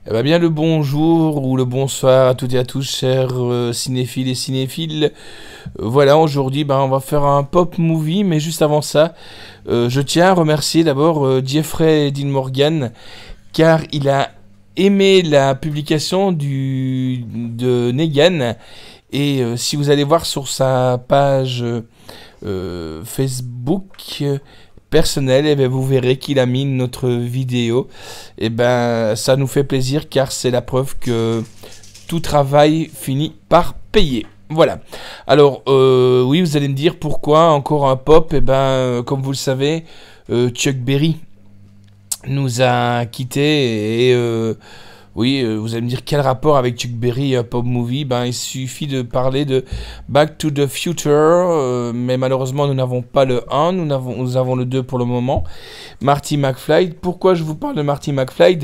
Eh ben bien le bonjour ou le bonsoir à toutes et à tous, chers cinéphiles et cinéphiles. Voilà, aujourd'hui on va faire un pop movie, mais juste avant ça, je tiens à remercier d'abord Jeffrey Dean Morgan, car il a aimé la publication de Negan. Et si vous allez voir sur sa page Facebook personnel, et ben vous verrez qu'il a mis notre vidéo. Et ben ça nous fait plaisir car c'est la preuve que tout travail finit par payer. Voilà. Alors oui, vous allez me dire pourquoi encore un pop. Et ben comme vous le savez, Chuck Berry nous a quittés et oui, vous allez me dire quel rapport avec Chuck Berry Pop Movie. Ben, il suffit de parler de Back to the Future, mais malheureusement nous n'avons pas le 1, nous avons le 2 pour le moment. Marty McFly. Pourquoi je vous parle de Marty McFly?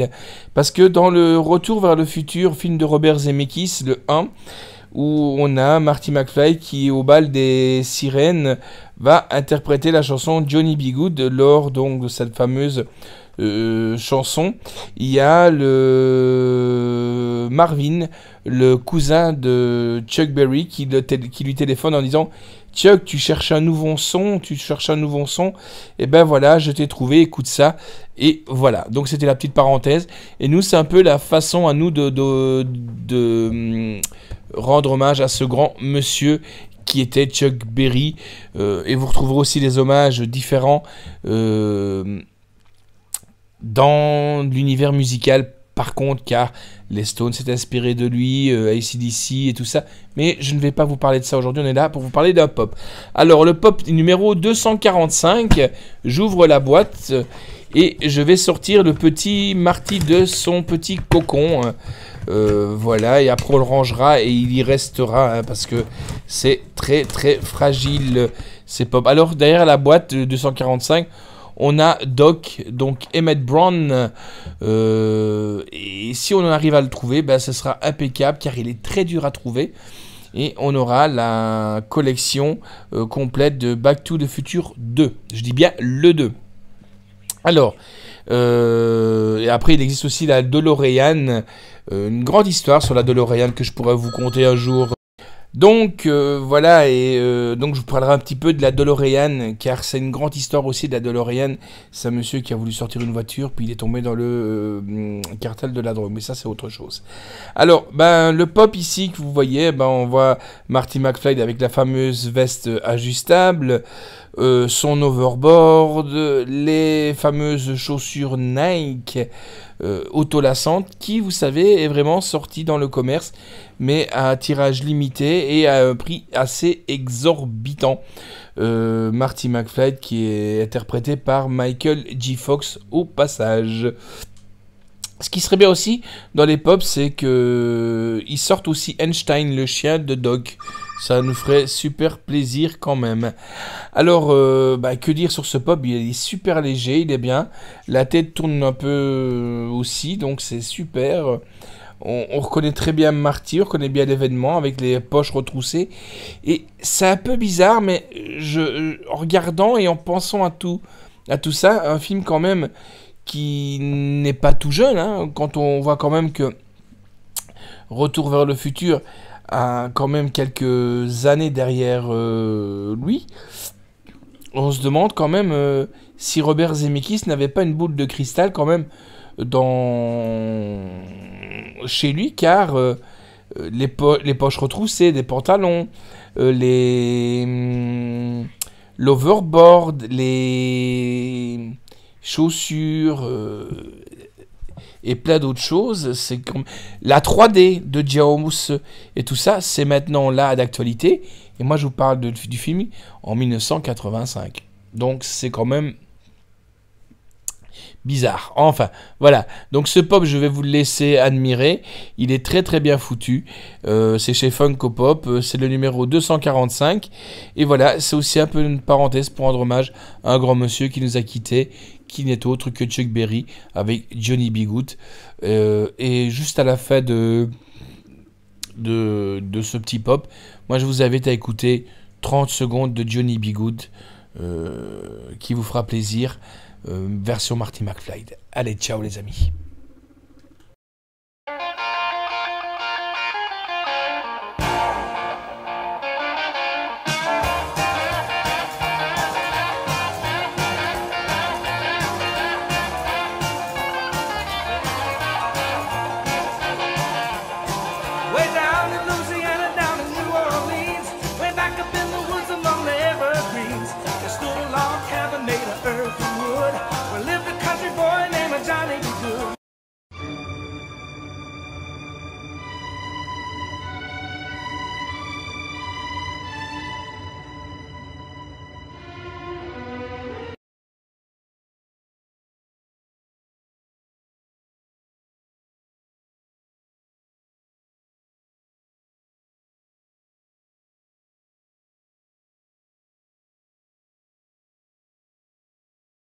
Parce que dans le Retour vers le futur, film de Robert Zemeckis, le 1, où on a Marty McFly qui, au bal des sirènes, va interpréter la chanson Johnny B. Good lors donc de cette fameuse chanson. Il y a le Marvin, le cousin de Chuck Berry, qui lui téléphone en disant: Chuck, tu cherches un nouveau son, et ben voilà, je t'ai trouvé, écoute ça. Et voilà, donc c'était la petite parenthèse. Et nous, c'est un peu la façon à nous de rendre hommage à ce grand monsieur qui était Chuck Berry. Et vous retrouverez aussi des hommages différents dans l'univers musical, par contre, car les Stones s'est inspiré de lui, AC/DC et tout ça. Mais je ne vais pas vous parler de ça aujourd'hui, on est là pour vous parler d'un pop. Alors, le pop numéro 245, j'ouvre la boîte et je vais sortir le petit Marty de son petit cocon. Voilà, et après on le rangera et il y restera, parce que c'est très très fragile, ces pop. Alors, derrière la boîte 245, on a Doc, donc Emmett Brown, et si on arrive à le trouver, ben, ce sera impeccable car il est très dur à trouver. Et on aura la collection complète de Back to the Future 2. Je dis bien le 2. Alors, et après il existe aussi la DeLorean, une grande histoire sur la DeLorean que je pourrais vous conter un jour. Donc voilà, et donc je vous parlerai un petit peu de la DeLorean, car c'est une grande histoire aussi de la DeLorean. C'est un monsieur qui a voulu sortir une voiture, puis il est tombé dans le cartel de la drogue, mais ça c'est autre chose. Alors, ben le pop ici que vous voyez, ben on voit Marty McFly avec la fameuse veste ajustable, son overboard, les fameuses chaussures Nike autolassantes qui, vous savez, est vraiment sortie dans le commerce, mais à un tirage limité et à un prix assez exorbitant. Marty McFly qui est interprété par Michael J. Fox au passage. Ce qui serait bien aussi dans les pops, c'est que ils sortent aussi Einstein, le chien de Doc. Ça nous ferait super plaisir quand même. Alors, que dire sur ce pop? Il est super léger, il est bien. La tête tourne un peu aussi, donc c'est super. On reconnaît très bien Marty, on reconnaît bien l'événement avec les poches retroussées. Et c'est un peu bizarre, mais en regardant et en pensant à tout ça, un film quand même qui n'est pas tout jeune, hein, quand on voit quand même que Retour vers le futur a quand même quelques années derrière lui. On se demande quand même si Robert Zemeckis n'avait pas une boule de cristal quand même chez lui, car les poches retroussées des pantalons, l'overboard, les chaussures et plein d'autres choses, c'est comme la 3D de James et tout ça, c'est maintenant là d'actualité. Et moi je vous parle du film en 1985, donc c'est quand même bizarre. Enfin, voilà. Donc ce pop, je vais vous le laisser admirer. Il est très très bien foutu. C'est chez Funko Pop. C'est le numéro 245. Et voilà, c'est aussi un peu une parenthèse pour rendre hommage à un grand monsieur qui nous a quittés, qui n'est autre que Chuck Berry avec Johnny B. Good. Et juste à la fin de ce petit pop, moi je vous invite à écouter 30 secondes de Johnny B. Good qui vous fera plaisir. Version Marty McFly. Allez, ciao les amis.